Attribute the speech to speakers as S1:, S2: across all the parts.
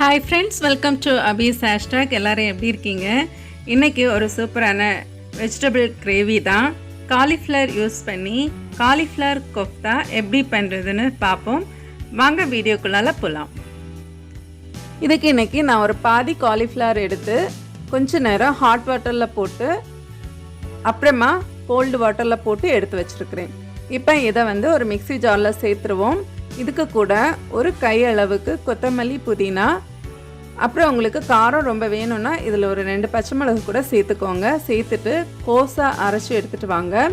S1: Hi friends, welcome to Abhi's hashtag. எல்லாரும் எப்படி இருக்கீங்க? இன்னைக்கு ஒரு சூப்பரான வெஜிடபிள் கிரேவி தான். காலிஃப்ளவர் யூஸ் பண்ணி காலிஃப்ளவர் கோஃப்தா எப்படி பண்ணுறதுன்னு பார்ப்போம். வாங்க வீடியோக்குள்ளால போகலாம். இதுக்கு இன்னைக்கு நான் ஒரு பாதி காலிஃப்ளவர் எடுத்து கொஞ்ச நேரம் ஹாட் வாட்டரில் போட்டு அப்புறமா கோல்டு வாட்டரில் போட்டு எடுத்து வச்சுருக்கிறேன். இப்போ இதை ஒரு மிக்ஸி ஜாரில் சேர்த்துருவோம். இதுக்கு கூட ஒரு கையளவுக்கு கொத்தமல்லி புதினா, அப்புறம் உங்களுக்கு காரம் ரொம்ப வேணும்னா இதில் ஒரு 2 பச்சை மிளகு கூட சேர்த்துக்கோங்க. சேர்த்துட்டு கோஸாக அரைச்சி எடுத்துகிட்டு வாங்க.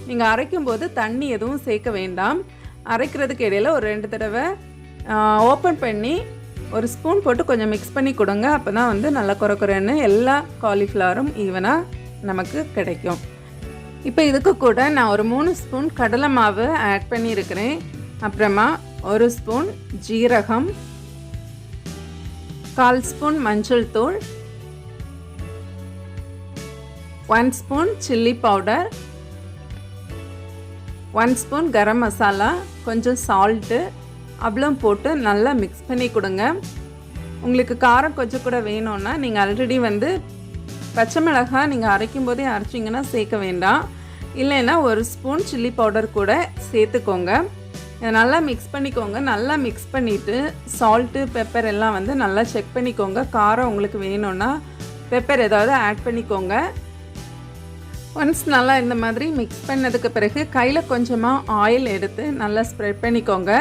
S1: நீங்கள் அரைக்கும் போது தண்ணி எதுவும் சேர்க்க வேண்டாம். அரைக்கிறதுக்கு இடையில் ஒரு 2 தடவை ஓப்பன் பண்ணி ஒரு ஸ்பூன் போட்டு கொஞ்சம் மிக்ஸ் பண்ணி கொடுங்க. அப்போ தான் நல்லா குறைன்னு எல்லா காலிஃப்ளவரும் ஈவனாக நமக்கு கிடைக்கும். இப்போ இதுக்கு கூட நான் ஒரு 3 ஸ்பூன் கடலை மாவு ஆட் பண்ணியிருக்கிறேன். அப்புறமா 1 ஸ்பூன் ஜீரகம், 1/4 ஸ்பூன் மஞ்சள் தூள், 1 spoon chilli powder, 1 spoon garam masala, கொஞ்சம் சால்ட்டு அவ்வளோ போட்டு நல்லா மிக்ஸ் பண்ணி கொடுங்க. உங்களுக்கு காரம் கொஞ்சம் கூட வேணும்னா நீங்கள் ஆல்ரெடி பச்சை மிளகாய் நீங்கள் அரைக்கும் போதே அரைச்சிங்கன்னா சேர்க்க வேண்டாம். இல்லைன்னா 1 ஸ்பூன் சில்லி பவுடர் கூட சேர்த்துக்கோங்க. இதை நல்லா மிக்ஸ் பண்ணிக்கோங்க. நல்லா மிக்ஸ் பண்ணிவிட்டு சால்ட்டு பெப்பர் எல்லாம் நல்லா செக் பண்ணிக்கோங்க. காரம் உங்களுக்கு வேணும்னா பெப்பர் ஏதாவது ஆட் பண்ணிக்கோங்க. ஒன்ஸ் நல்லா இந்த மாதிரி மிக்ஸ் பண்ணதுக்கு பிறகு கையில் கொஞ்சமாக ஆயில் எடுத்து நல்லா ஸ்ப்ரெட் பண்ணிக்கோங்க.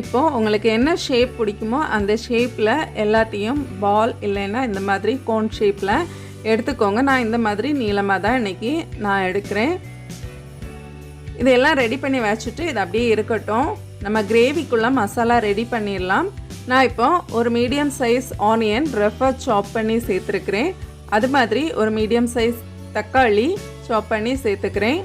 S1: இப்போது உங்களுக்கு என்ன ஷேப் பிடிக்குமோ அந்த ஷேப்பில் எல்லாத்தையும் பால் இல்லைன்னா இந்த மாதிரி கோன் ஷேப்பில் எடுத்துக்கோங்க. நான் இந்த மாதிரி நீளமாக தான் இன்றைக்கி நான் எடுக்கிறேன். இதெல்லாம் ரெடி பண்ணி வச்சுட்டு இது அப்படியே இருக்கட்டும். நம்ம கிரேவிக்குள்ளே மசாலா ரெடி பண்ணிடலாம். நான் இப்போ ஒரு மீடியம் சைஸ் ஆனியன் ரஃபாக சாப் பண்ணி சேர்த்துருக்கிறேன். அது மாதிரி ஒரு மீடியம் சைஸ் தக்காளி சாப் பண்ணி சேர்த்துக்கிறேன்.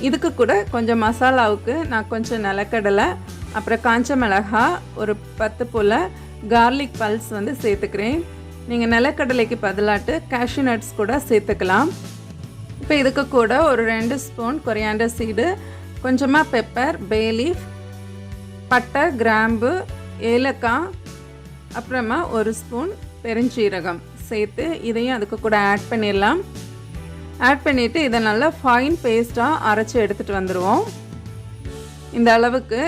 S1: இதுக்கு கூட கொஞ்சம் மசாலாவுக்கு நான் கொஞ்சம் நிலக்கடலை, அப்புறம் காஞ்ச மிளகாய், ஒரு 10 போல் கார்லிக் பல்ஸ் சேர்த்துக்கிறேன். நீங்கள் நிலக்கடலைக்கு பதிலாட்டு கேஷ்யூ நட்ஸ் கூட சேர்த்துக்கலாம். இப்போ இதுக்கு கூட ஒரு 2 ஸ்பூன் கொரியாண்டர் சீடு, கொஞ்சமாக பெப்பர், பே லீஃப், பட்டை, கிராம்பு, ஏலக்காய், அப்புறமா 1 ஸ்பூன் பெருஞ்சீரகம் சேர்த்து இதையும் அதுக்கு கூட ஆட் பண்ணிடலாம். ஆட் பண்ணிவிட்டு இதை நல்லா ஃபைன் பேஸ்ட்டாக அரைச்சி எடுத்துகிட்டு வந்துடுவோம். இந்த அளவுக்கு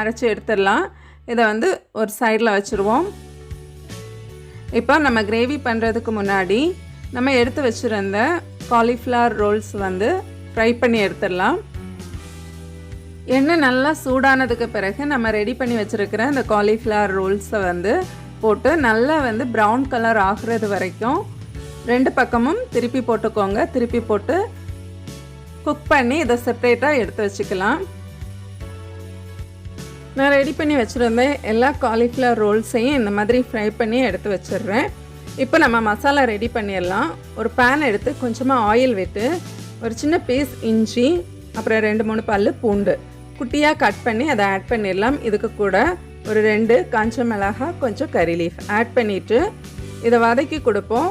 S1: அரைச்சி எடுத்துடலாம். இதை ஒரு சைடில் வச்சுருவோம். இப்போ நம்ம கிரேவி பண்ணுறதுக்கு முன்னாடி நம்ம எடுத்து வச்சுருந்த காலிஃப்ளவர் ரோல்ஸ் ஃப்ரை பண்ணி எடுத்துடலாம். எண்ணெய் நல்லா சூடானதுக்கு பிறகு நம்ம ரெடி பண்ணி வச்சுருக்கிற இந்த காலிஃப்ளவர் ரோல்ஸை போட்டு நல்லா ப்ரௌன் கலர் ஆகுறது வரைக்கும் 2 பக்கமும் திருப்பி போட்டுக்கோங்க. திருப்பி போட்டு குக் பண்ணி இதை செப்ரேட்டாக எடுத்து வச்சுக்கலாம். நான் ரெடி பண்ணி வச்சுருந்த எல்லா காலிஃப்ளவர் ரோல்ஸையும் இந்த மாதிரி ஃப்ரை பண்ணி எடுத்து வச்சிடுறேன். இப்போ நம்ம மசாலா ரெடி பண்ணிடலாம். ஒரு பேன் எடுத்து கொஞ்சமாக ஆயில் விட்டு ஒரு சின்ன பீஸ் இஞ்சி, அப்புறம் 2-3 பல் பூண்டு குட்டியாக கட் பண்ணி அதை ஆட் பண்ணிடலாம். இதுக்கு கூட ஒரு 2 காஞ்ச மிளகாய், கொஞ்சம் கறி லீஃப் ஆட் பண்ணிவிட்டு இதை வதக்கி கொடுப்போம்.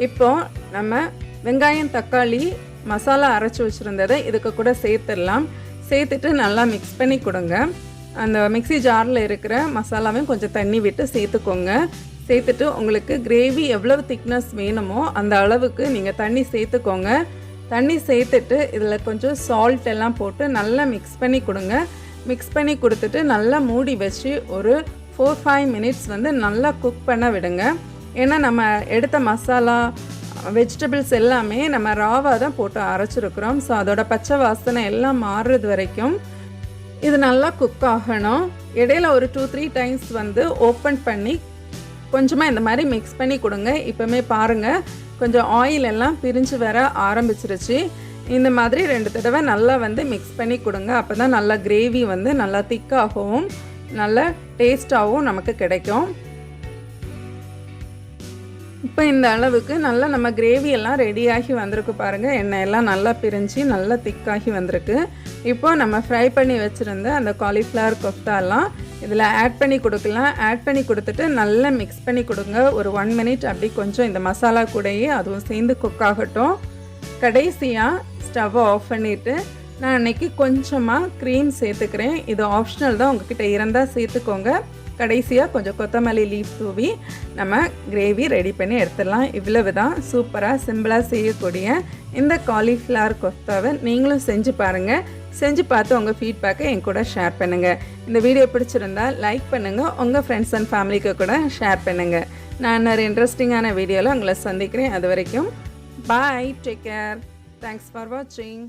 S1: இப்போது நம்ம வெங்காயம், தக்காளி, மசாலா அரைச்சி வச்சுருந்ததை இதுக்கு கூட சேர்த்துடலாம். சேர்த்துட்டு நல்லா மிக்ஸ் பண்ணி கொடுங்க. அந்த மிக்ஸி ஜாரில் இருக்கிற மசாலாவையும் கொஞ்சம் தண்ணி விட்டு சேர்த்துக்கோங்க. சேர்த்துட்டு உங்களுக்கு கிரேவி எவ்வளவு திக்னஸ் வேணுமோ அந்த அளவுக்கு நீங்கள் தண்ணி சேர்த்துக்கோங்க. தண்ணி சேர்த்துட்டு இதில் கொஞ்சம் சால்ட் எல்லாம் போட்டு நல்லா மிக்ஸ் பண்ணி கொடுங்க. மிக்ஸ் பண்ணி கொடுத்துட்டு நல்லா மூடி வச்சு ஒரு 4-5 மினிட்ஸ் நல்லா குக் பண்ண விடுங்க. ஏன்னா நம்ம எடுத்த மசாலா வெஜிடபிள்ஸ் எல்லாமே நம்ம ராவாக தான் போட்டு அரைச்சிருக்கிறோம். ஸோ அதோட பச்சை வாசனை எல்லாம் மாறுறது வரைக்கும் இது நல்லா குக் ஆகணும். இடையில ஒரு 2-3 டைம்ஸ் ஓப்பன் பண்ணி கொஞ்சமாக இந்த மாதிரி மிக்ஸ் பண்ணி கொடுங்க. இப்போமே பாருங்கள் கொஞ்சம் ஆயில் எல்லாம் பிரிஞ்சு வர ஆரம்பிச்சிருச்சு. இந்த மாதிரி 2 தடவை நல்லா மிக்ஸ் பண்ணி கொடுங்க. அப்போ தான் நல்லா கிரேவி நல்லா திக்காகவும் நல்லா டேஸ்ட்டாகவும் நமக்கு கிடைக்கும். இப்போ இந்த அளவுக்கு நல்லா நம்ம கிரேவி எல்லாம் ரெடியாகி வந்திருக்கு பாருங்கள். எண்ணெய் எல்லாம் நல்லா பிரிஞ்சு நல்லா திக்காகி வந்திருக்கு. இப்போ நம்ம ஃப்ரை பண்ணி வச்சுருந்த அந்த காலிஃப்ளவர் கோஃப்தாலாம் இதில் ஆட் பண்ணி கொடுக்கலாம். ஆட் பண்ணி கொடுத்துட்டு நல்லா மிக்ஸ் பண்ணி கொடுங்க. ஒரு 1 மினிட் அப்படி கொஞ்சம் இந்த மசாலா கூடயே அதுவும் சேர்ந்து குக் ஆகட்டும். கடைசியாக ஸ்டவ்வை ஆஃப் பண்ணிவிட்டு நான் அன்றைக்கி கொஞ்சமாக க்ரீம் சேர்த்துக்கிறேன். இது ஆப்ஷனல் தான், உங்ககிட்ட இருந்தால் சேர்த்துக்கோங்க. கடைசியாக கொஞ்சம் கொத்தமல்லி லீஃப் தூவி நம்ம கிரேவி ரெடி பண்ணி எடுத்துடலாம். இவ்வளவு தான் சூப்பராக சிம்பிளாக செய்யக்கூடிய இந்த காலிஃப்ளவர் கொஃப்தாவை நீங்களும் செஞ்சு பாருங்கள். செஞ்சு பார்த்து உங்கள் ஃபீட்பேக்கை என் கூட ஷேர் பண்ணுங்கள். இந்த வீடியோ பிடிச்சிருந்தால் லைக் பண்ணுங்கள், உங்கள் ஃப்ரெண்ட்ஸ் அண்ட் ஃபேமிலிக்கு கூட ஷேர் பண்ணுங்கள். நான் ஒரு இன்ட்ரெஸ்டிங்கான வீடியோவில் உங்களை சந்திக்கிறேன். அது வரைக்கும் பாய், டேக் கேர், தேங்க்ஸ் ஃபார் வாட்சிங்.